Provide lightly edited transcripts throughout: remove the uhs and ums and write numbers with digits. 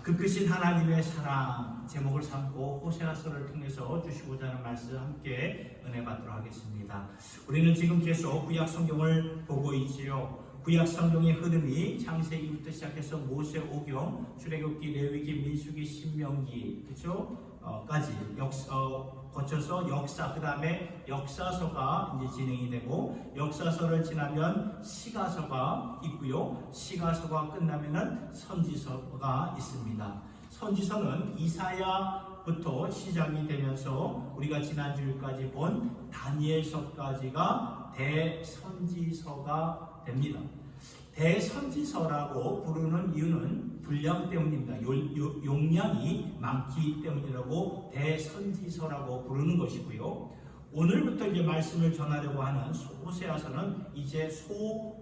그 크신 하나님의 사랑 제목을 삼고 호세아서를 통해서 주시고자 하는 말씀 함께 은혜 받도록 하겠습니다. 우리는 지금 계속 구약 성경을 보고 있지요. 구약 성경의 흐름이 창세기부터 시작해서 모세오경, 출애굽기, 레위기, 민수기, 신명기, 그렇죠? 까지 거쳐서 역사, 그 다음에 역사서가 이제 진행이 되고, 역사서를 지나면 시가서가 있고요. 시가서가 끝나면은 선지서가 있습니다. 선지서는 이사야부터 시작이 되면서 우리가 지난주까지 본 다니엘서까지가 대선지서가 됩니다. 대선지서라고 부르는 이유는 분량 때문입니다. 용량이 많기 때문이라고 대선지서라고 부르는 것이고요. 오늘부터 이제 말씀을 전하려고 하는 호세아서는 이제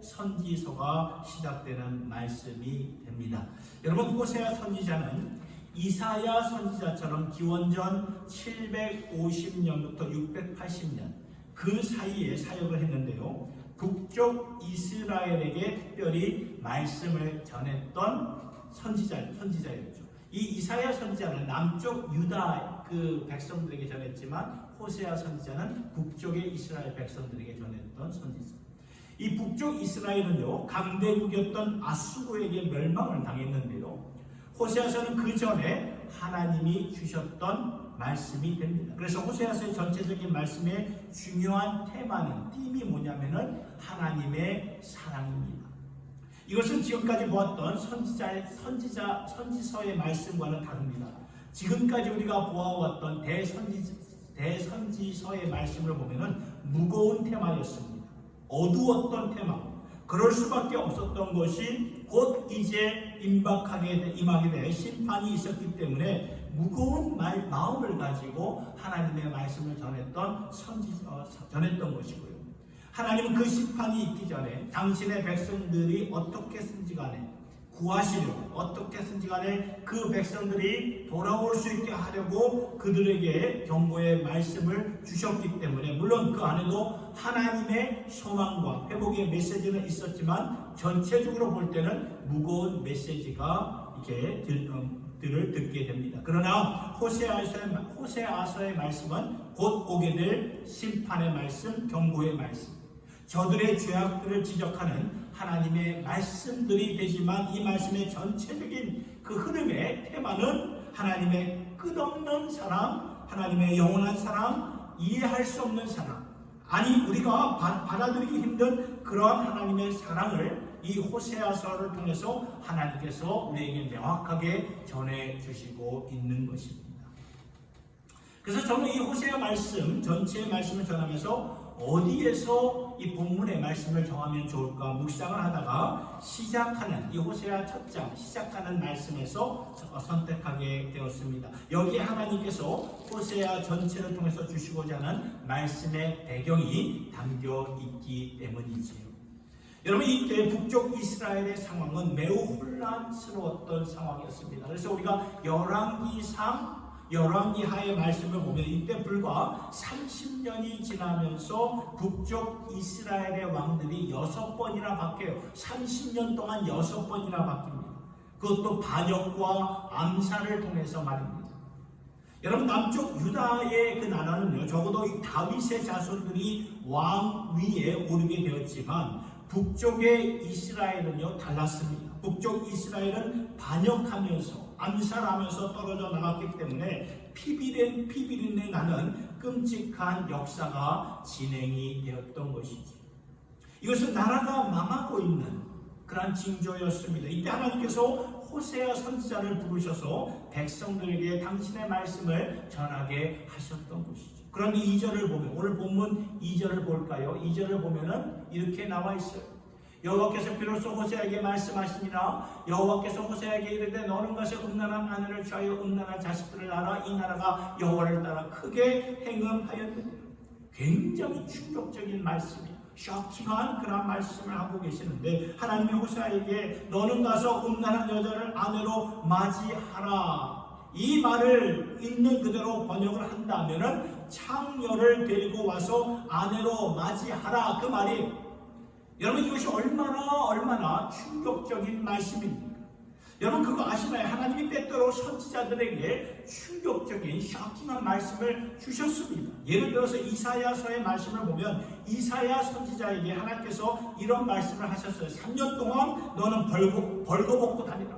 소선지서가 시작되는 말씀이 됩니다. 여러분, 호세아 선지자는 이사야 선지자처럼 기원전 750년부터 680년 그 사이에 사역을 했는데요. 북쪽 이스라엘에게 특별히 말씀을 전했던 선지자였죠. 이 이사야 선지자는 남쪽 유다 그 백성들에게 전했지만 호세아 선지자는 북쪽의 이스라엘 백성들에게 전했던 선지자. 이 북쪽 이스라엘은요, 강대국이었던 아수르에게 멸망을 당했는데요. 호세아서는 그 전에 하나님이 주셨던 말씀이 됩니다. 그래서 호세아서의 전체적인 말씀의 중요한 테마는, 띠이 뭐냐면은 하나님의 사랑입니다. 이것은 지금까지 보았던 선지서의 말씀과는 다릅니다. 지금까지 우리가 보아왔던 대선지서의 말씀을 보면은 무거운 테마였습니다. 어두웠던 테마. 그럴 수밖에 없었던 것이 곧 이제 임하게 될 심판이 있었기 때문에 무거운 마음을 가지고 하나님의 말씀을 전했던 것이고요. 하나님은 그 심판이 있기 전에 당신의 백성들이 어떻게든지 간에 구하시려고, 어떻게든지 간에 그 백성들이 돌아올 수 있게 하려고 그들에게 경고의 말씀을 주셨기 때문에, 물론 그 안에도 하나님의 소망과 회복의 메시지는 있었지만 전체적으로 볼 때는 무거운 메시지가 이렇게 들을 듣게 됩니다. 그러나 호세아서의 말씀은 곧 오게 될 심판의 말씀, 경고의 말씀, 저들의 죄악들을 지적하는 하나님의 말씀들이 되지만, 이 말씀의 전체적인 그 흐름의 테마는 하나님의 끝없는 사랑, 하나님의 영원한 사랑, 이해할 수 없는 사랑, 아니 우리가 받아들이기 힘든 그러한 하나님의 사랑을 이 호세아서를 통해서 하나님께서 우리에게 명확하게 전해주시고 있는 것입니다. 그래서 저는 이 호세아 말씀 전체의 말씀을 전하면서 어디에서 이 본문의 말씀을 정하면 좋을까 묵상을 하다가 시작하는 이 호세아 첫 장 시작하는 말씀에서 선택하게 되었습니다. 여기에 하나님께서 호세아 전체를 통해서 주시고자 하는 말씀의 배경이 담겨 있기 때문이지요. 여러분, 이때 북쪽 이스라엘의 상황은 매우 혼란스러웠던 상황이었습니다. 그래서 우리가 열왕기하의 말씀을 보면 이때 불과 30년이 지나면서 북쪽 이스라엘의 왕들이 6번이나 바뀌어요. 30년 동안 6번이나 바뀝니다. 그것도 반역과 암살을 통해서 말입니다. 여러분, 남쪽 유다의 그 나라는요, 적어도 이 다윗의 자손들이 왕 위에 오르게 되었지만 북쪽의 이스라엘은요 달랐습니다. 북쪽 이스라엘은 반역하면서 암살하면서 떨어져 나갔기 때문에 피비린내 나는 끔찍한 역사가 진행이 되었던 것이지. 이것은 나라가 망하고 있는 그런 징조였습니다. 이때 하나님께서 호세아 선지자를 부르셔서 백성들에게 당신의 말씀을 전하게 하셨던 것이죠. 그런데 2절을 보면, 오늘 본문 2절을 볼까요? 2절을 보면은 이렇게 나와 있어요. 여호와께서 비로소 호세아에게 말씀하시니라. 여호와께서 호세아에게 이르되 너는 가서 음란한 아내를 취하여 음란한 자식들을 낳아 이 나라가 여호와를 따라 크게 행음하였느니라. 굉장히 충격적인 말씀이에요. 쇼킹한 그런 말씀을 하고 계시는데, 하나님이 호세아에게 너는 가서 음란한 여자를 아내로 맞이하라. 이 말을 있는 그대로 번역을 한다면은 창녀를 데리고 와서 아내로 맞이하라, 그 말이. 여러분, 이것이 얼마나 충격적인 말씀입니까? 여러분 그거 아시나요? 하나님이 때때로 선지자들에게 충격적인 샤킹한 말씀을 주셨습니다. 예를 들어서 이사야서의 말씀을 보면 이사야 선지자에게 하나님께서 이런 말씀을 하셨어요. 3년 동안 너는 벌거벗고 다니라.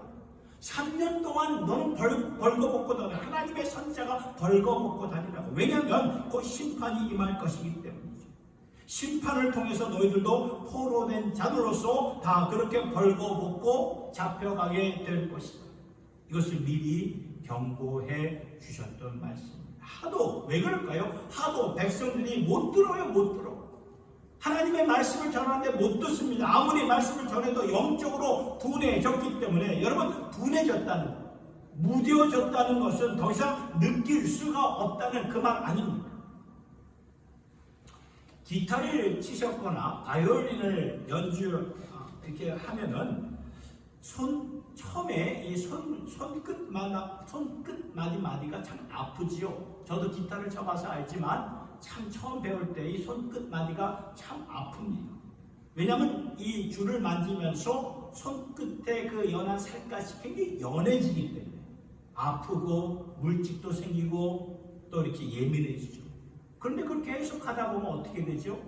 3년 동안 너는 벌거벗고 다니라. 하나님의 선지자가 벌거벗고 다니라고. 왜냐하면 곧 심판이 임할 것이기 때문이죠. 심판을 통해서 너희들도 포로된 자들로서 다 그렇게 벌거벗고 잡혀가게 될 것이다. 이것을 미리 경고해 주셨던 말씀입니다. 하도 왜 그럴까요? 하도 백성들이 못 들어요. 못 들어. 하나님의 말씀을 전하는데 못 듣습니다. 아무리 말씀을 전해도 영적으로 둔해졌기 때문에, 여러분 둔해졌다는 것, 무뎌졌다는 것은 더 이상 느낄 수가 없다는 그 말 아닙니까? 기타를 치셨거나 바이올린을 연주 이렇게 하면은 처음에 이 손끝마디가 참 아프지요. 저도 기타를 쳐봐서 알지만 참 처음 배울 때 이 손끝마디가 참 아픕니다. 왜냐하면 이 줄을 만지면서 손끝에 그 연한 살갗이 굉장히 연해지기 때문에 아프고 물집도 생기고 또 이렇게 예민해지죠. 그런데 그걸 계속 하다 보면 어떻게 되죠?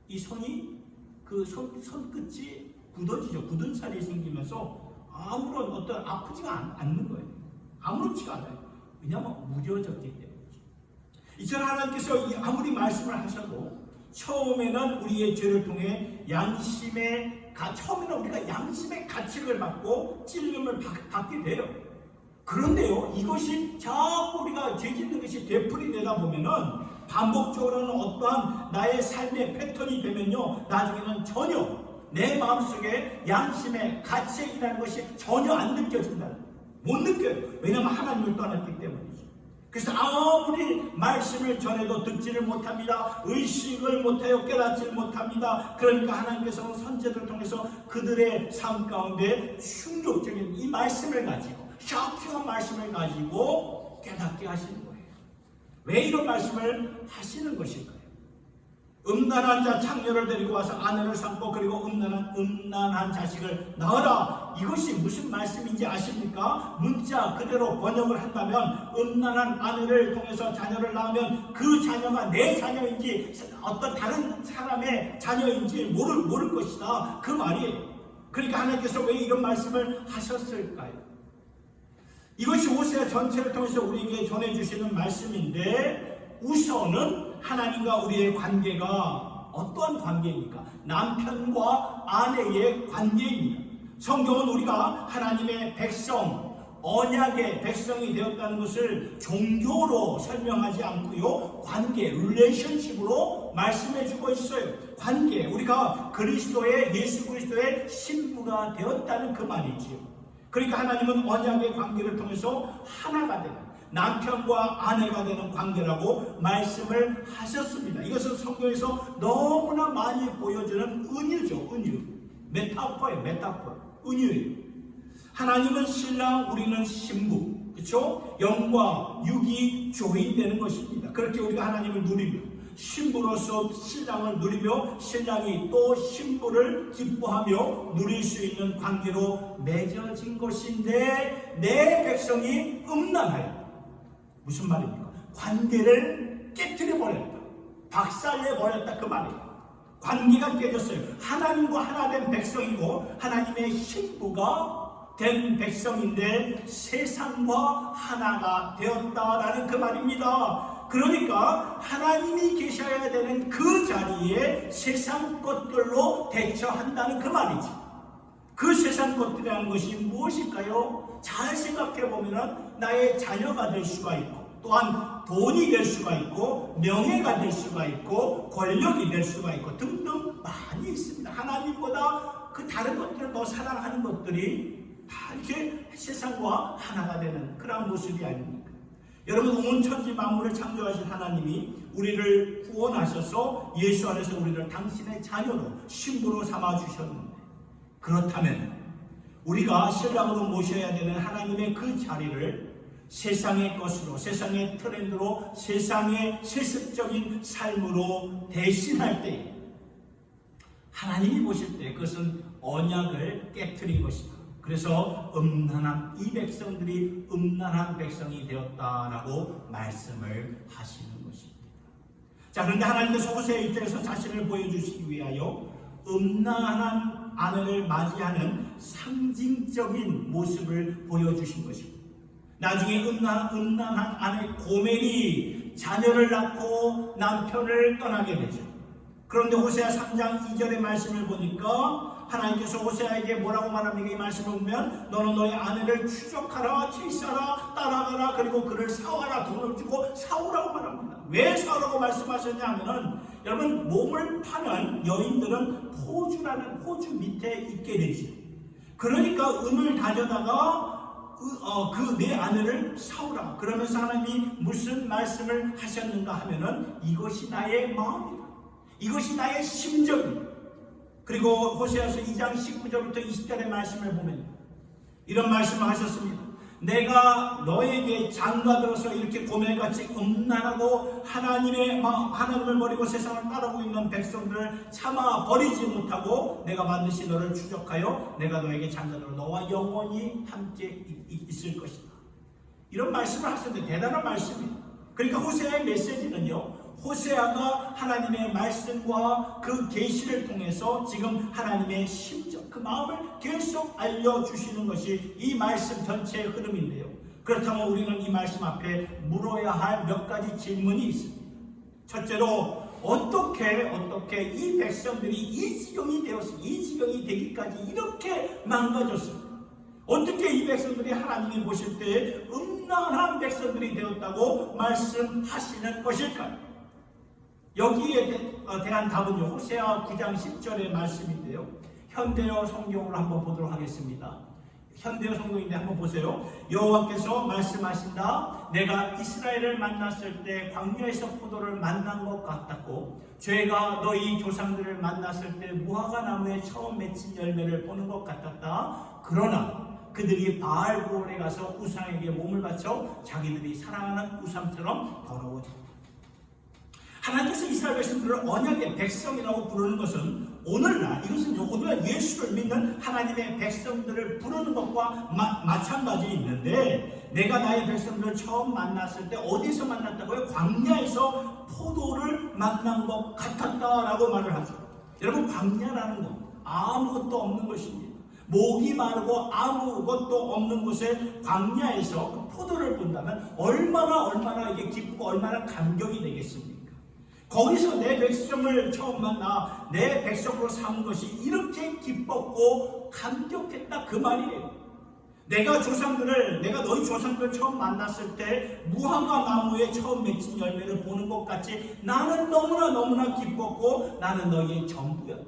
이 손이 손끝이 굳어지죠. 굳은 살이 생기면서 아무런 어떤 아프지가 않는 거예요. 아무렇지가 않아요. 왜냐하면 무뎌졌기 때문이죠. 이처럼 하나님께서 아무리 말씀을 하셔도 처음에는 우리의 죄를 통해 처음에는 우리가 양심의 가책을 받고 찔림을 받게 돼요. 그런데요, 이것이 자꾸 우리가 죄 짓는 것이 되풀이되다 보면은 반복적으로는 어떠한 나의 삶의 패턴이 되면요, 나중에는 전혀 내 마음속에 양심의 가책이라는 것이 전혀 안 느껴진다. 못 느껴요. 왜냐하면 하나님을 떠났기 때문이죠. 그래서 아무리 말씀을 전해도 듣지를 못합니다. 의식을 못해요. 깨닫지를 못합니다. 그러니까 하나님께서는 선지자들을 통해서 그들의 삶 가운데 충격적인 이 말씀을 가지고, 샤킹한 말씀을 가지고 깨닫게 하시는 거예요. 왜 이런 말씀을 하시는 것일까요? 음란한 자 창녀를 데리고 와서 아내를 삼고 그리고 음란한 자식을 낳으라. 이것이 무슨 말씀인지 아십니까? 문자 그대로 번역을 한다면 음란한 아내를 통해서 자녀를 낳으면 그 자녀가 내 자녀인지 어떤 다른 사람의 자녀인지 모를 것이다. 그 말이에요. 그러니까 하나님께서 왜 이런 말씀을 하셨을까요? 이것이 호세 전체를 통해서 우리에게 전해주시는 말씀인데, 우선은 하나님과 우리의 관계가 어떠한 관계입니까? 남편과 아내의 관계입니다. 성경은 우리가 하나님의 백성, 언약의 백성이 되었다는 것을 종교로 설명하지 않고요, 관계, 릴레이션십으로 말씀해 주고 있어요. 관계, 우리가 예수 그리스도의 신부가 되었다는 그 말이지요. 그러니까 하나님은 언약의 관계를 통해서 하나가 되는, 남편과 아내가 되는 관계라고 말씀을 하셨습니다. 이것은 성경에서 너무나 많이 보여주는 은유죠. 은유. 메타포예요. 은유예요. 하나님은 신랑, 우리는 신부. 그렇죠? 영과 육이 조인되는 것입니다. 그렇게 우리가 하나님을 누리며, 신부로서 신랑을 누리며 신랑이 또 신부를 기뻐하며 누릴 수 있는 관계로 맺어진 것인데, 내 백성이 음란하여, 무슨 말입니까? 관계를 깨뜨려버렸다, 박살내버렸다, 그 말이에요. 관계가 깨졌어요. 하나님과 하나 된 백성이고 하나님의 신부가 된 백성인데 세상과 하나가 되었다라는 그 말입니다. 그러니까 하나님이 계셔야 되는 그 자리에 세상 것들로 대처한다는 그 말이지. 그 세상 것들이라는 것이 무엇일까요? 잘 생각해 보면 나의 자녀가 될 수가 있고, 또한 돈이 될 수가 있고, 명예가 될 수가 있고, 권력이 될 수가 있고 등등 많이 있습니다. 하나님보다 그 다른 것들을 더 사랑하는 것들이 다 이렇게 세상과 하나가 되는 그런 모습이 아닙니까? 여러분, 온 천지 만물을 창조하신 하나님이 우리를 구원하셔서 예수 안에서 우리를 당신의 자녀로, 신부로 삼아주셨는데, 그렇다면 우리가 신랑으로 모셔야 되는 하나님의 그 자리를 세상의 것으로, 세상의 트렌드로, 세상의 세습적인 삶으로 대신할 때, 하나님이 보실 때 그것은 언약을 깨트린 것이다. 그래서 음란한 이 백성들이 음란한 백성이 되었다라고 말씀을 하시는 것입니다. 자, 그런데 하나님께서 호세아 입장에서 자신을 보여주시기 위하여 음란한 아내를 맞이하는 상징적인 모습을 보여주신 것입니다. 나중에 음란한 아내 고멜이 자녀를 낳고 남편을 떠나게 되죠. 그런데 호세아 3장 2절의 말씀을 보니까 하나님께서 호세아에게 뭐라고 말합니까? 이 말씀을 보면 너는 너의 아내를 추적하라, 체시하라, 따라가라, 그리고 그를 사와라, 돈을 주고 사오라고 말합니다. 왜 사오라고 말씀하셨냐 하면은 여러분, 몸을 파는 여인들은 포주 밑에 있게 되죠. 그러니까 은을 가져다가 그 내 아내를 사오라. 그러면서 하나님이 무슨 말씀을 하셨는가 하면은 이것이 나의 마음이다, 이것이 나의 심정이다. 그리고 호세아서 2장 19절부터 20절의 말씀을 보면 이런 말씀을 하셨습니다. 내가 너에게 장가들어서 이렇게 고멜같이 음란하고 하나님을 버리고 세상을 따르고 있는 백성들을 참아 버리지 못하고 내가 반드시 너를 추적하여 내가 너에게 장가들어 너와 영원히 함께 있을 것이다. 이런 말씀을 하셨는데 대단한 말씀이에요. 그러니까 호세아의 메시지는요, 호세아가 하나님의 말씀과 그 계시를 통해서 지금 하나님의 심정, 그 마음을 계속 알려주시는 것이 이 말씀 전체의 흐름인데요. 그렇다면 우리는 이 말씀 앞에 물어야 할 몇 가지 질문이 있습니다. 첫째로 어떻게 이 백성들이 이 지경이 되기까지 이렇게 망가졌습니까? 어떻게 이 백성들이 하나님이 보실 때 음란한 백성들이 되었다고 말씀하시는 것일까요? 여기에 대한 답은요, 호세아 9장 10절의 말씀인데요. 현대어 성경으로 한번 보도록 하겠습니다. 현대어 성경인데 한번 보세요. 여호와께서 말씀하신다. 내가 이스라엘을 만났을 때 광야에서 포도를 만난 것 같았고 죄가 너희 조상들을 만났을 때 무화과 나무에 처음 맺힌 열매를 보는 것 같았다. 그러나 그들이 바알볼에 가서 우상에게 몸을 바쳐 자기들이 사랑하는 우상처럼 더러워졌다. 하나님께서 이스라엘 백성들을 언약의 백성이라고 부르는 것은 오늘날 예수를 믿는 하나님의 백성들을 부르는 것과 마찬가지 있는데, 내가 나의 백성들을 처음 만났을 때 어디서 만났다고요? 광야에서 포도를 만난 것 같았다라고 말을 하죠. 여러분, 광야라는 건 아무것도 없는 것입니다. 목이 마르고 아무것도 없는 곳에 광야에서 포도를 본다면 얼마나 이게 기쁘고 얼마나 감격이 되겠습니까? 거기서 내 백성을 처음 만나 내 백성으로 삼은 것이 이렇게 기뻤고 감격했다, 그 말이에요. 내가 너희 조상들을 처음 만났을 때 무화과 나무에 처음 맺힌 열매를 보는 것 같이 나는 너무나 기뻤고 나는 너희의 전부였다.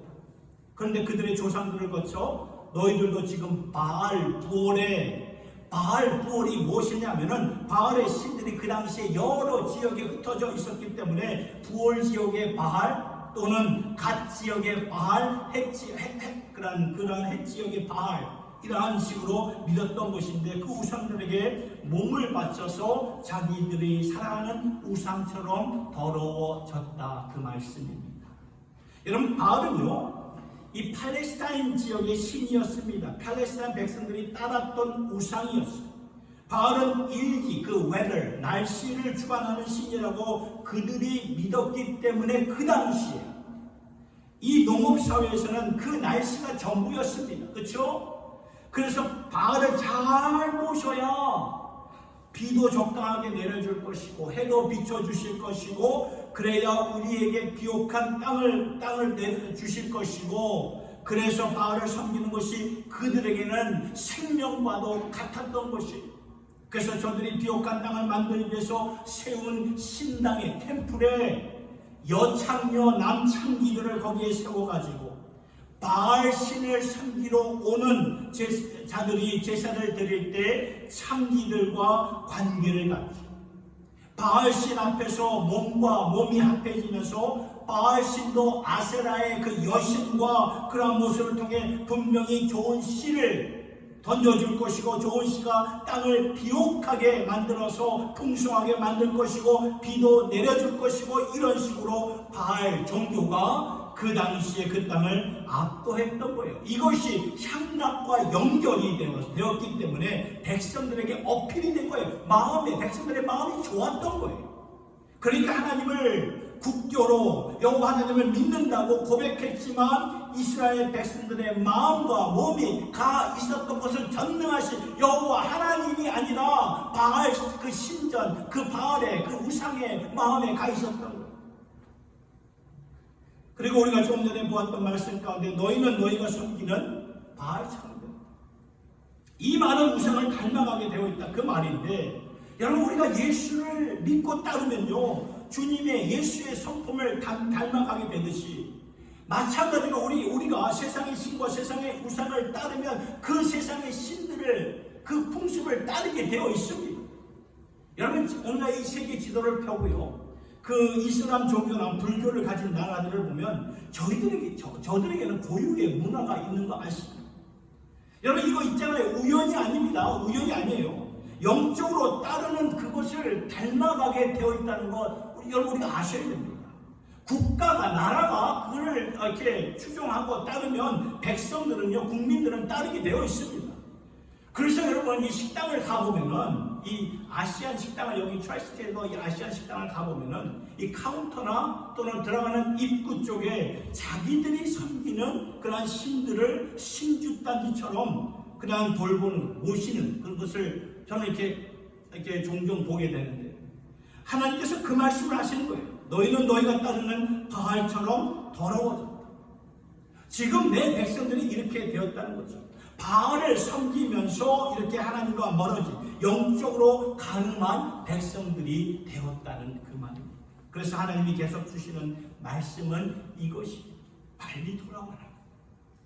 그런데 그들의 조상들을 거쳐 너희들도 지금 바알부올이 무엇이냐면은 바알의 신들이 그 당시에 여러 지역에 흩어져 있었기 때문에 부올 지역의 바알 또는 갓 지역의 바알, 헷 지역의 바알, 이러한 식으로 믿었던 것인데 그 우상들에게 몸을 바쳐서 자기들이 사랑하는 우상처럼 더러워졌다, 그 말씀입니다. 여러분, 바알은요, 이 팔레스타인 지역의 신이었습니다. 팔레스타인 백성들이 따랐던 우상이었어요. 바알은 일기, weather, 날씨를 주관하는 신이라고 그들이 믿었기 때문에 그 당시에 이 농업사회에서는 그 날씨가 전부였습니다. 그렇죠? 그래서 바알을 잘 모셔야 비도 적당하게 내려줄 것이고 해도 비춰주실 것이고 그래야 우리에게 비옥한 땅을 내주실 것이고, 그래서 바알을 섬기는 것이 그들에게는 생명과도 같았던 것이에요. 그래서 저들이 비옥한 땅을 만들기 위해서 세운 신당의 템플에 여창녀 남창기들을 거기에 세워가지고 바알 신을 섬기러 오는 자들이 제사를 드릴 때 창기들과 관계를 갖죠. 바알 신 앞에서 몸이 합해지면서 바알 신도 아세라의 그 여신과 그런 모습을 통해 분명히 좋은 씨를 던져줄 것이고 좋은 씨가 땅을 비옥하게 만들어서 풍성하게 만들 것이고 비도 내려줄 것이고, 이런 식으로 바알 종교가 그 당시에 그 땅을 압도했던 거예요. 이것이 향락과 연결이 되었기 때문에 백성들에게 어필이 된 거예요. 백성들의 마음이 좋았던 거예요. 그러니까 하나님을 국교로 여호와 하나님을 믿는다고 고백했지만 이스라엘 백성들의 마음과 몸이 가 있었던 것은 전능하신 여호와 하나님이 아니라 바알 그 신전, 그 바알의 그 우상의 마음에 가 있었던 거예요. 그리고 우리가 조금 전에 보았던 말씀 가운데 너희는 너희가 섬기는 바알처럼 이 많은 우상을 닮아가게 되어 있다 그 말인데, 여러분 우리가 예수를 믿고 따르면요 주님의 예수의 성품을 닮아가게 되듯이 마찬가지로 우리가 세상의 신과 세상의 우상을 따르면 그 세상의 신들을 그 풍습을 따르게 되어 있습니다. 여러분 오늘 이 세계 지도를 펴고요 그 이슬람 종교나 불교를 가진 나라들을 보면 저들에게는 고유의 문화가 있는 거 아십니까? 여러분 이거 있잖아요. 우연이 아닙니다. 우연이 아니에요. 영적으로 따르는 그것을 닮아가게 되어 있다는 것 여러분 우리가 아셔야 됩니다. 국가가 나라가 그걸 이렇게 추종하고 따르면 백성들은요 국민들은 따르게 되어 있습니다. 그래서 여러분 이 식당을 가보면은 이 아시안 식당을 여기 트라이시티에서 이 아시안 식당을 가보면은 이 카운터나 또는 들어가는 입구 쪽에 자기들이 섬기는 그러한 신들을 신주단지처럼 그냥 돌보는 모시는 그것을 저는 이렇게 종종 보게 되는데 하나님께서 그 말씀을 하시는 거예요. 너희는 너희가 따르는 바알처럼 더러워졌다. 지금 내 백성들이 이렇게 되었다는 거죠. 바알을 섬기면서 이렇게 하나님과 멀어진 영적으로 가늠한 백성들이 되었다는 그 말입니다. 그래서 하나님이 계속 주시는 말씀은 이것이 빨리 돌아와라.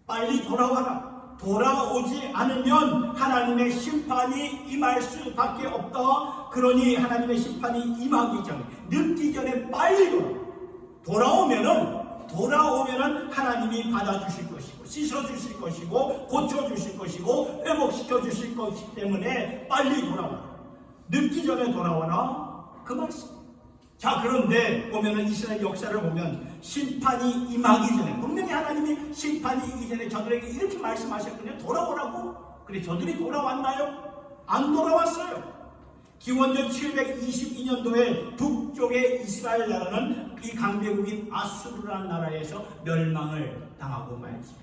빨리 돌아와라. 돌아오지 않으면 하나님의 심판이 임할 수밖에 없다. 그러니 하나님의 심판이 임하기 전에 늦기 전에 빨리 돌아오면은 하나님이 받아주실 것이고 씻어주실 것이고 고쳐주실 것이고 회복시켜주실 것이기 때문에 빨리 돌아와라. 늦기 전에 돌아와라. 그 말씀. 자 그런데 보면은 이스라엘 역사를 보면 심판이 임하기 전에 분명히 하나님이 심판이 임하기 전에 저들에게 이렇게 말씀하셨거든요. 돌아오라고. 그래 저들이 돌아왔나요? 안 돌아왔어요. 기원전 722년도에 북쪽의 이스라엘 나라는 이 강대국인 아수르라는 나라에서 멸망을 당하고 말지.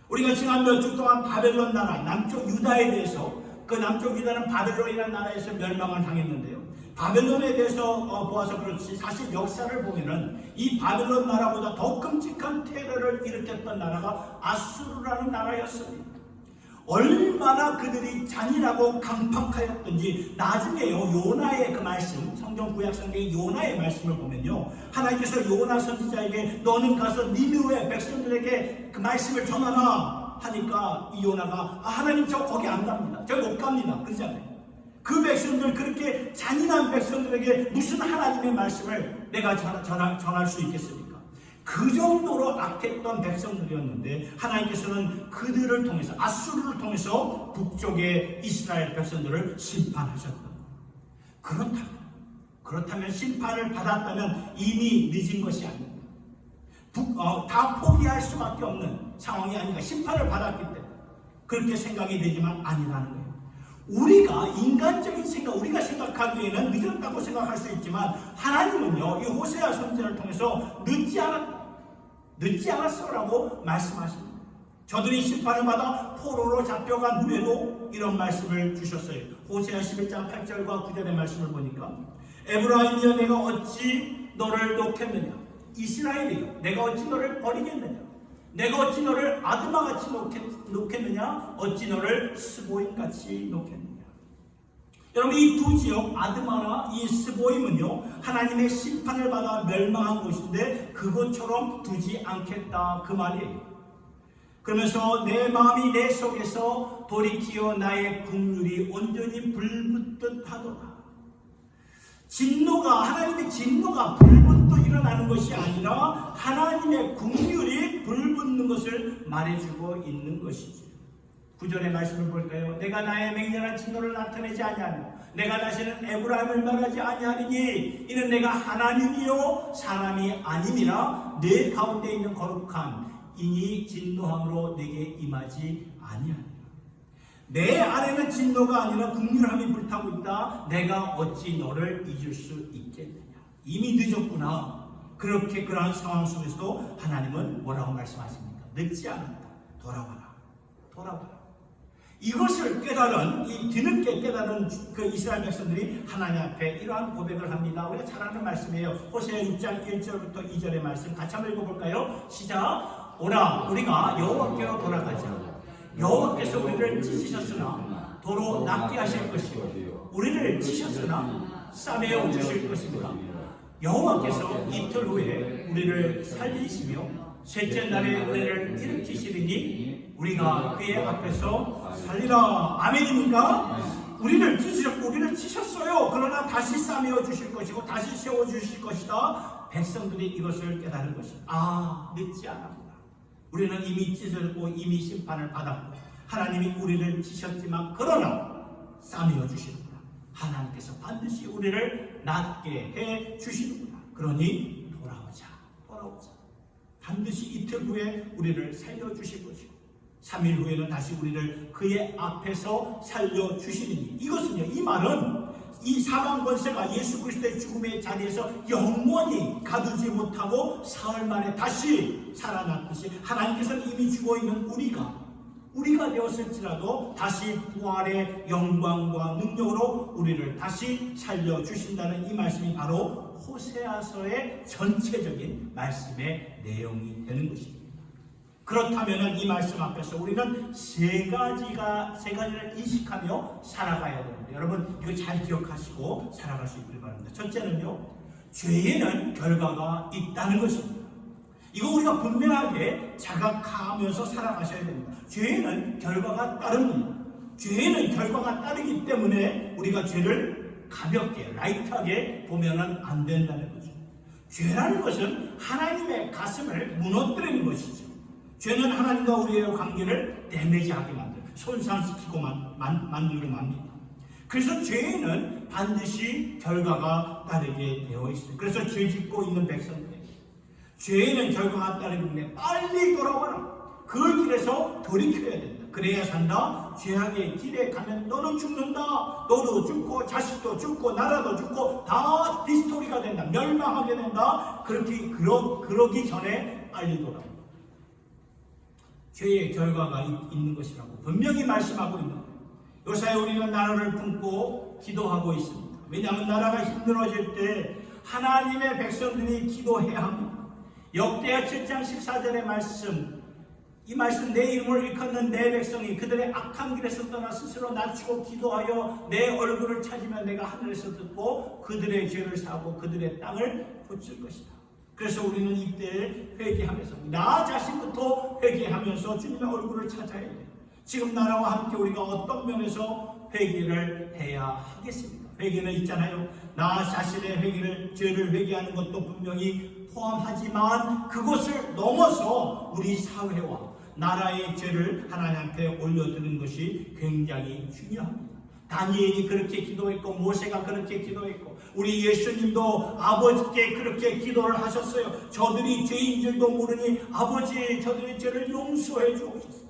우리가 지난 몇 주 동안 바벨론 나라 남쪽 유다에 대해서 그 남쪽 유다는 바벨론이라는 나라에서 멸망을 당했는데요. 바벨론에 대해서 보아서 그렇지 사실 역사를 보면은 이 바벨론 나라보다 더 끔찍한 테러를 일으켰던 나라가 아수르라는 나라였습니다. 얼마나 그들이 잔인하고 강팍하였던지 나중에요 요나의 그 말씀 성경 구약 성경의 요나의 말씀을 보면요 하나님께서 요나 선지자에게 너는 가서 니느웨 백성들에게 그 말씀을 전하라 하니까 이 요나가 하나님 저 거기 안 갑니다. 저 못 갑니다. 그러잖아요. 그 백성들 그렇게 잔인한 백성들에게 무슨 하나님의 말씀을 내가 전할 수 있겠습니까? 그 정도로 악했던 백성들이었는데 하나님께서는 그들을 통해서 아수르를 통해서 북쪽의 이스라엘 백성들을 심판하셨던 거예요. 그렇다면 심판을 받았다면 이미 늦은 것이 아닙니다. 다 포기할 수밖에 없는 상황이 아닌가. 심판을 받았기 때문에 그렇게 생각이 되지만 아니라는 거예요. 우리가 인간적인 생각, 우리가 생각하기에는 늦었다고 생각할 수 있지만 하나님은요 이 호세아 선지자를 통해서 늦지 않았어라고 말씀하십니다. 저들이 심판을 받아 포로로 잡혀간 후에도 이런 말씀을 주셨어요. 호세아 11장 8절과 9절의 말씀을 보니까 에브라임이여 내가 어찌 너를 놓겠느냐. 이스라엘이여 내가 어찌 너를 버리겠느냐. 내가 어찌 너를 아드마같이 놓겠느냐. 어찌 너를 스보임같이 놓겠느냐. 여러분 이 두 지역 아드마나 이 스보임은요 하나님의 심판을 받아 멸망한 곳인데 그것처럼 두지 않겠다 그 말이에요. 그러면서 내 마음이 내 속에서 돌이키어 나의 국률이 온전히 불붙듯 하더라. 하나님의 진노가 불붙듯 일어나는 것이 아니라 하나님의 국률이 불붙는 것을 말해주고 있는 것이지. 9절의 말씀을 볼까요? 내가 나의 맹렬한 진노를 나타내지 아니하며 내가 다시는 에브라임을 말하지 아니하리니 이는 내가 하나님이요 사람이 아님이라 내 가운데 있는 거룩한 이니 진노함으로 내게 임하지 아니하리라. 내 안에는 진노가 아니라 긍휼함이 불타고 있다. 내가 어찌 너를 잊을 수 있겠느냐. 이미 늦었구나. 그렇게 그러한 상황 속에서도 하나님은 뭐라고 말씀하십니까? 늦지 않았다. 돌아와라. 돌아와라. 이것을 깨달은, 이 뒤늦게 깨달은 그 이스라엘 백성들이 하나님 앞에 이러한 고백을 합니다. 우리가 잘 아는 말씀이에요. 호세아 6장 1절부터 2절의 말씀 같이 한번 읽어볼까요? 시작. 오라 우리가 여호와께로 돌아가자. 여호와께서 우리를 찢으셨으나 도로 낫게 하실 것이요 우리를 치셨으나 싸매어 주실 것입니다. 여호와께서 이틀 후에 우리를 살리시며 셋째 날에 우리를 일으키시리니 우리가 그의 앞에서 살리라. 아멘입니까? 우리를 찢으셨고 우리를 치셨어요. 그러나 다시 싸매어 주실 것이고 다시 세워 주실 것이다. 백성들이 이것을 깨달은 것입니다. 늦지 않았구나. 우리는 이미 찢어졌고 이미 심판을 받았고 하나님이 우리를 치셨지만 그러나 싸매어 주시는구나. 하나님께서 반드시 우리를 낫게 해 주시는구나. 그러니 돌아오자. 반드시 이틀 후에 우리를 살려주실 것이고 3일 후에는 다시 우리를 그의 앞에서 살려주시느니 이것은요, 이 말은 이 사망 권세가 예수 그리스도의 죽음의 자리에서 영원히 가두지 못하고 사흘 만에 다시 살아났듯이 하나님께서는 이미 죽어있는 우리가 되었을지라도 다시 부활의 영광과 능력으로 우리를 다시 살려주신다는 이 말씀이 바로 호세아서의 전체적인 말씀의 내용이 되는 것입니다. 그렇다면 이 말씀 앞에서 우리는 세 가지를 인식하며 살아가야 됩니다. 여러분 이거 잘 기억하시고 살아갈 수 있길 바랍니다. 첫째는요, 죄에는 결과가 있다는 것입니다. 이거 우리가 분명하게 자각하면서 살아가셔야 됩니다. 죄에는 결과가 따릅니다. 죄에는 결과가 따르기 때문에 우리가 죄를 가볍게, 라이트하게 보면은 안 된다는 거죠. 죄라는 것은 하나님의 가슴을 무너뜨리는 것이죠. 죄는 하나님과 우리의 관계를 데미지하게 만들고 손상시키고 만들고 맙니다. 그래서 죄에는 반드시 결과가 따르게 되어 있어요. 그래서 죄 짓고 있는 백성들에게 죄에는 결과가 따르기 때문에 빨리 돌아와라. 그 길에서 돌이켜야 된다. 그래야 산다. 죄악의 길에 가면 너는 죽는다. 너도 죽고 자식도 죽고 나라도 죽고 다 디스토리가 된다. 멸망하게 된다. 그러기 전에 빨리 돌아온다. 죄의 결과가 있는 것이라고 분명히 말씀하고 있는 거예요. 요새 우리는 나라를 품고 기도하고 있습니다. 왜냐하면 나라가 힘들어질 때 하나님의 백성들이 기도해야 합니다. 역대하 7장 14절의 말씀, 이 말씀, 내 이름을 일컫는 내 백성이 그들의 악한 길에서 떠나 스스로 낮추고 기도하여 내 얼굴을 찾으면 내가 하늘에서 듣고 그들의 죄를 사고 그들의 땅을 고칠 것이다. 그래서 우리는 이때 회개하면서 나 자신부터 회개하면서 주님의 얼굴을 찾아야 돼요. 지금 나라와 함께 우리가 어떤 면에서 회개를 해야 하겠습니까? 회개는 있잖아요. 나 자신의 죄를 회개하는 것도 분명히 포함하지만 그것을 넘어서 우리 사회와 나라의 죄를 하나님 앞에 올려드는 것이 굉장히 중요합니다. 다니엘이 그렇게 기도했고 모세가 그렇게 기도했고 우리 예수님도 아버지께 그렇게 기도를 하셨어요. 저들이 죄인 줄도 모르니 아버지 저들의 죄를 용서해 주옵소서.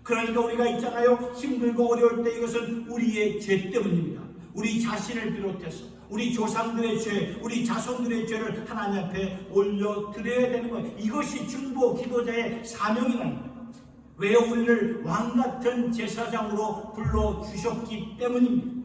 그러니까 우리가 있잖아요. 힘들고 어려울 때 이것은 우리의 죄 때문입니다. 우리 자신을 비롯해서 우리 조상들의 죄, 우리 자손들의 죄를 하나님 앞에 올려드려야 되는 거예요. 이것이 중보 기도자의 사명이라는 거예요. 왜 우리를 왕같은 제사장으로 불러주셨기 때문입니다.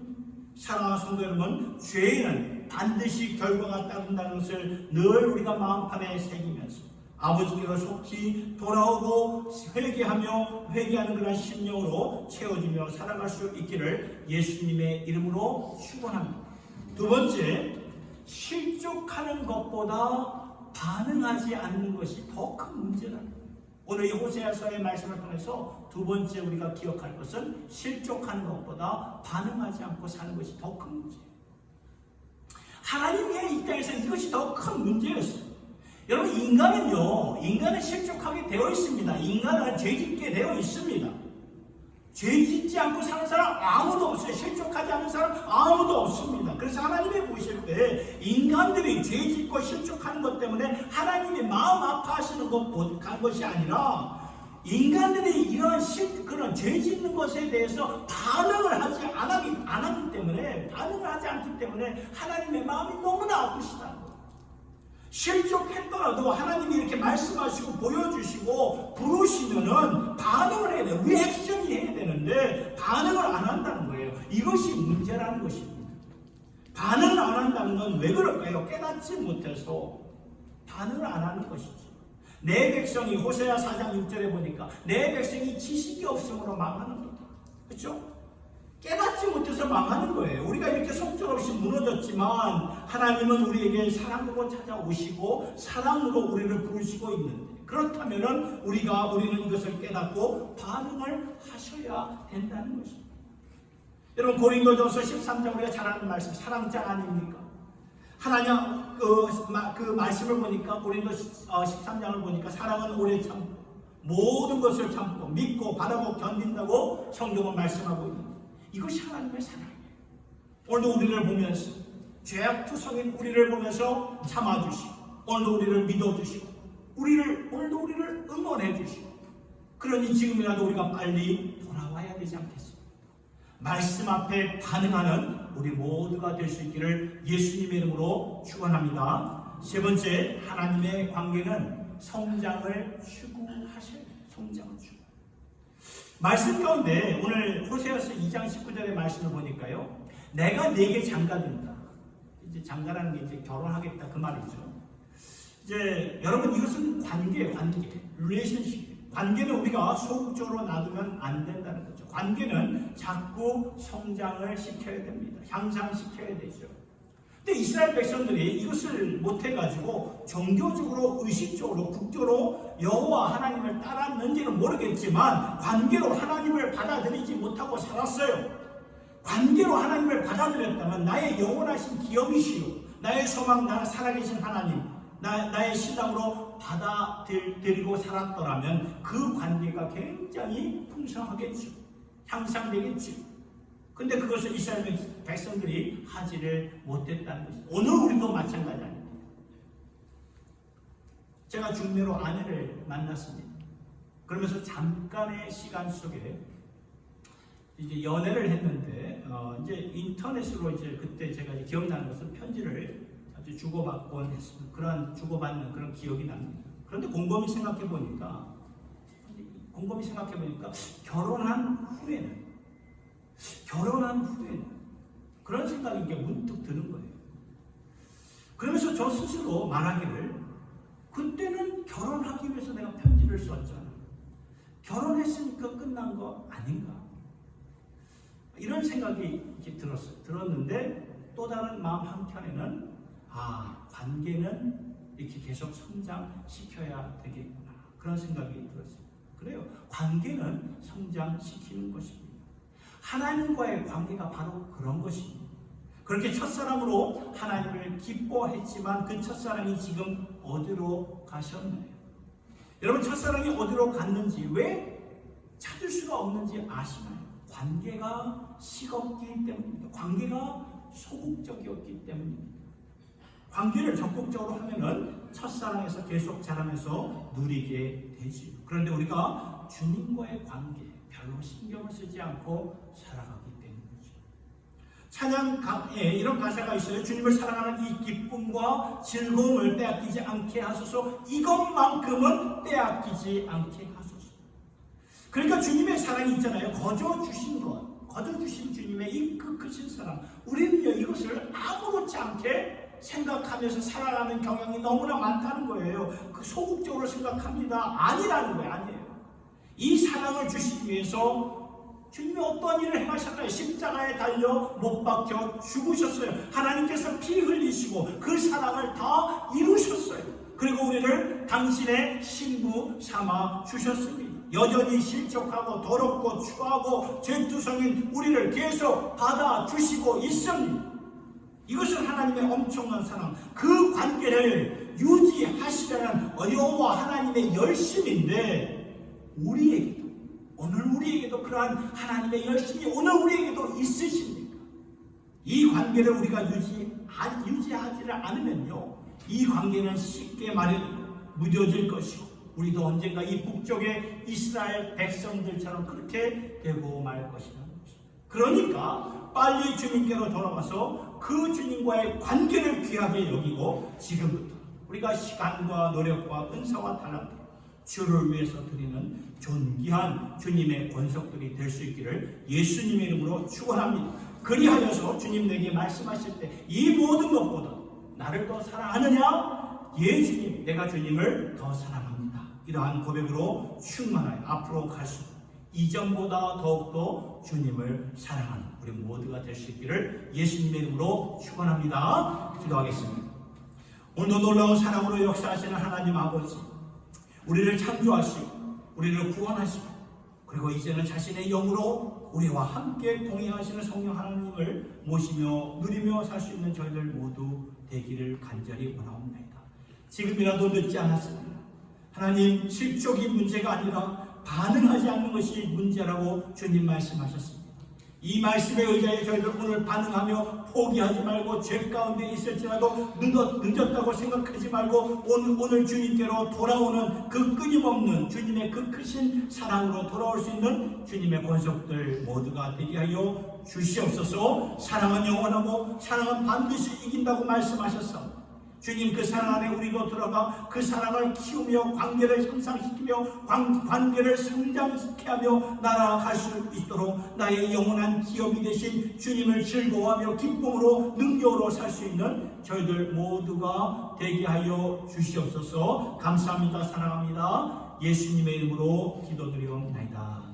사랑하는 성도 여러분, 죄에는 반드시 결과가 따른다는 것을 늘 우리가 마음판에 새기면서 아버지께로 속히 돌아오고 회개하는 그런 심령으로 채워지며 살아갈 수 있기를 예수님의 이름으로 축원합니다. 두 번째, 실족하는 것보다 반응하지 않는 것이 더 큰 문제라는 거예요. 오늘 이 호세아서의 말씀을 통해서 두 번째 우리가 기억할 것은 실족하는 것보다 반응하지 않고 사는 것이 더 큰 문제예요. 하나님의 입장에서 이것이 더 큰 문제였어요. 여러분, 인간은 실족하게 되어 있습니다. 인간은 죄짓게 되어 있습니다. 죄 짓지 않고 사는 사람 아무도 없어요. 실족하지 않는 사람 아무도 없습니다. 그래서 하나님이 보실 때 인간들이 죄 짓고 실족하는 것 때문에 하나님이 마음 아파하시는 것이 아니라 인간들이 이런 그런 죄 짓는 것에 대해서 반응을 하지 않았기 때문에, 반응을 하지 않기 때문에 하나님의 마음이 너무나 아프시다는 거예요. 실족했더라도 하나님이 이렇게 말씀하시고 보여주시고 부르시면은 반응을 해야 돼요. 리액션이 해야 되는데 반응을 안 한다는 거예요. 이것이 문제라는 것입니다. 반응을 안 한다는 건 왜 그럴까요? 깨닫지 못해서 반응을 안 하는 것이죠. 내 백성이 호세아 4장 6절에 보니까 내 백성이 지식이 없음으로 망하는 거다. 그렇죠? 깨닫지 못해서 망하는 거예요. 우리가 이렇게 속절없이 무너졌지만 하나님은 우리에게 사랑으로 찾아오시고 사랑으로 우리를 부르시고 있는데, 그렇다면 우리는 이것을 깨닫고 반응을 하셔야 된다는 것입니다. 여러분, 고린도전서 13장 우리가 잘 아는 말씀, 사랑장 아닙니까? 하나님 그 말씀을 보니까, 고린도 13장을 보니까 사랑은 오래 참고 모든 것을 참고 믿고 바라고 견딘다고 성경은 말씀하고 있습니다. 이것이 하나님의 사랑이에요. 오늘도 우리를 보면서, 죄악투성인 우리를 보면서 참아주시고, 오늘도 우리를 믿어주시고, 오늘도 우리를 응원해주시고, 그러니 지금이라도 우리가 빨리 돌아와야 되지 않겠습니까? 말씀 앞에 반응하는 우리 모두가 될 수 있기를 예수님의 이름으로 축원합니다. 세 번째, 하나님의 관계는 성장을 추구하셔야 돼요. 성장을 추구. 말씀 가운데 오늘 호세아서 2장 19절의 말씀을 보니까요, 내가 네게 장가든다. 이제 장가라는 게 이제 결혼하겠다 그 말이죠. 이제 여러분, 이것은 관계, 릴레이션십. 관계는 우리가 소극적으로 놔두면 안 된다는 거죠. 관계는 자꾸 성장을 시켜야 됩니다. 향상시켜야 되죠. 근데 이스라엘 백성들이 이것을 못해가지고 종교적으로, 의식적으로, 국적으로 여호와 하나님을 따랐는지는 모르겠지만 관계로 하나님을 받아들이지 못하고 살았어요. 관계로 하나님을 받아들였다면 나의 영원하신 기업이시요, 나의 소망, 나의 살아계신 하나님, 나의 신앙으로 받아들이고 살았더라면 그 관계가 굉장히 풍성하겠죠. 향상되겠죠. 근데 그것을 이스라엘 백성들이 하지를 못했다는 것입니다. 오늘 우리도 마찬가지 아닙니다. 제가 중매로 아내를 만났습니다. 그러면서 잠깐의 시간 속에 이제 연애를 했는데, 이제 인터넷으로 이제 그때 제가 이제 기억나는 것은 편지를 아주 주고받곤 했습니다. 그런 주고받는 그런 기억이 납니다. 그런데 곰곰이 생각해 보니까 결혼한 후에는 그런 생각이 이게 문득 드는 거예요. 그러면서 저 스스로 말하기를, 그때는 결혼하기 위해서 내가 편지를 썼잖아. 결혼했으니까 끝난 거 아닌가? 이런 생각이 이렇게 들었는데, 또 다른 마음 한켠에는 관계는 이렇게 계속 성장시켜야 되겠구나, 그런 생각이 들었어요. 그래요. 관계는 성장시키는 것입니다. 하나님과의 관계가 바로 그런 것입니다. 그렇게 첫사랑으로 하나님을 기뻐했지만 그 첫사랑이 지금 어디로 가셨나요? 여러분, 첫사랑이 어디로 갔는지, 왜 찾을 수가 없는지 아시나요? 관계가 식었기 때문입니다. 관계가 소극적이었기 때문입니다. 관계를 적극적으로 하면은 첫사랑에서 계속 자라면서 누리게 되지요. 그런데 우리가 주님과의 관계 별로 신경을 쓰지 않고 살아가기 때문이죠. 찬양에 이런 가사가 있어요. 주님을 사랑하는 이 기쁨과 즐거움을 빼앗기지 않게 하소서. 이것만큼은 빼앗기지 않게 하소서. 그러니까 주님의 사랑이 있잖아요. 거저 주신 주님의 이 크신 사랑, 우리는요 이것을 아무렇지 않게 생각하면서 살아가는 경향이 너무나 많다는 거예요. 그 소극적으로 생각합니다. 아니라는 거예요. 아니에요. 이 사랑을 주시기 위해서 주님이 어떤 일을 행하셨나요? 십자가에 달려 못 박혀 죽으셨어요. 하나님께서 피 흘리시고 그 사랑을 다 이루셨어요. 그리고 우리를 당신의 신부 삼아 주셨습니다. 여전히 실족하고 더럽고 추하고 죄투성인 우리를 계속 받아주시고 있습니다. 이것은 하나님의 엄청난 사랑, 그 관계를 유지하시려는 여호와 하나님의 열심인데, 우리에게도 오늘 우리에게도 그러한 하나님의 열심이 오늘 우리에게도 있으십니까? 이 관계를 우리가 유지하지를 않으면요, 이 관계는 쉽게 말해 무뎌질 것이고 우리도 언젠가 이 북쪽의 이스라엘 백성들처럼 그렇게 되고 말 것이라는 것입니다. 그러니까 빨리 주님께로 돌아가서 그 주님과의 관계를 귀하게 여기고 지금부터 우리가 시간과 노력과 은사와 달란트 주를 위해서 드리는 존귀한 주님의 권속들이 될 수 있기를 예수님의 이름으로 축원합니다. 그리하여서 주님 내게 말씀하실 때 이 모든 것보다 나를 더 사랑하느냐? 예 주님, 내가 주님을 더 사랑합니다. 이러한 고백으로 충만하여 앞으로 갈수록 이전보다 더욱더 주님을 사랑하는 우리 모두가 될 수 있기를 예수님의 이름으로 축원합니다. 기도하겠습니다. 오늘도 놀라운 사랑으로 역사하시는 하나님 아버지, 우리를 창조하시고 우리를 구원하시고 그리고 이제는 자신의 영으로 우리와 함께 동행하시는 성령 하나님을 모시며 누리며 살 수 있는 저희들 모두 되기를 간절히 원하옵나이다. 지금이라도 늦지 않았습니다. 하나님, 실족이 문제가 아니라 반응하지 않는 것이 문제라고 주님 말씀하셨습니다. 이 말씀에 의지하여 저희들 오늘 반응하며 포기하지 말고 죄 가운데 있을지라도 늦었다고 생각하지 말고 오늘 주님께로 돌아오는 그 끊임없는 주님의 그 크신 사랑으로 돌아올 수 있는 주님의 권속들 모두가 되게 하여 주시옵소서. 사랑은 영원하고 사랑은 반드시 이긴다고 말씀하셨습니다. 주님, 그 사랑 안에 우리도 들어가 그 사랑을 키우며 관계를 향상시키며 관계를 성장시켜 하며 날아갈 수 있도록 나의 영원한 기업이 되신 주님을 즐거워하며 기쁨으로 능력으로 살 수 있는 저희들 모두가 되게 하여 주시옵소서. 감사합니다. 사랑합니다. 예수님의 이름으로 기도드리옵나이다.